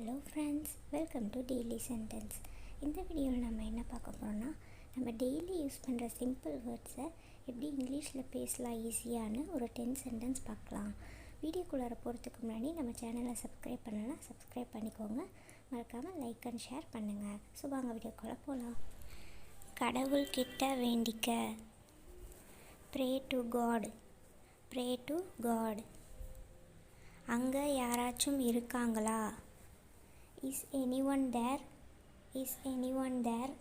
Hello friends, welcome to daily sentence. இந்த வீடியோவில் நம்ம என்ன பார்க்க போகிறோம்னா, நம்ம டெய்லி யூஸ் பண்ணுற சிம்பிள் வேர்ட்ஸை எப்படி இங்கிலீஷில் பேசலாம் ஈஸியான்னு ஒரு 10 சென்டென்ஸ் பார்க்கலாம். வீடியோக்குள்ளார போகிறதுக்கு முன்னாடி நம்ம சேனலை சப்ஸ்கிரைப் பண்ணலாம், சப்ஸ்கிரைப் பண்ணிக்கோங்க. மறக்காமல் லைக் அண்ட் ஷேர் பண்ணுங்கள். ஸோ வாங்க வீடியோக்குள்ளே போகலாம். கடவுள்கிட்ட வேண்டிக்க. Pray to god. Pray to god. அங்கே யாராச்சும் இருக்காங்களா? Is anyone there? Is anyone there?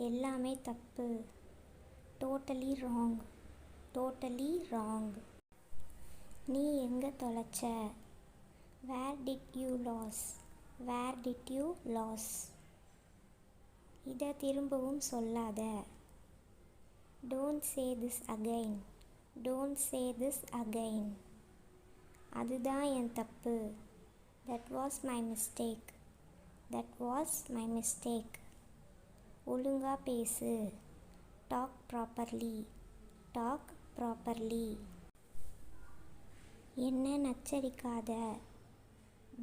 எல்லாமே தப்பு. Totally wrong. Totally wrong. நீ எங்கே தொலைச்ச? Where did you lose? Where did you lose? இதை திரும்பவும் சொல்லாத. Don't say this again. Don't say this again. அதுதான் என் தப்பு. That was my mistake. That was my mistake. ஒழுங்கா பேசு. Talk properly. Talk properly. என்ன நச்சரிக்காத.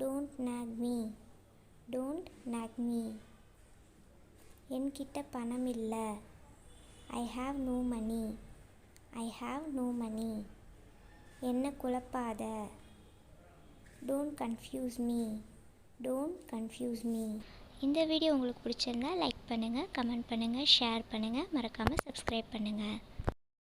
Don't nag me. Don't nag me. என்கிட்ட பணம் இல்லை. I have no money. I have no money. என்ன குழப்பாத. Don't confuse me. Don't confuse me. இந்த video உங்களுக்கு பிடிச்சிருந்தா லைக் பண்ணுங்கள், கமெண்ட் பண்ணுங்கள், ஷேர் பண்ணுங்கள், மறக்காமல் சப்ஸ்கிரைப் பண்ணுங்கள்.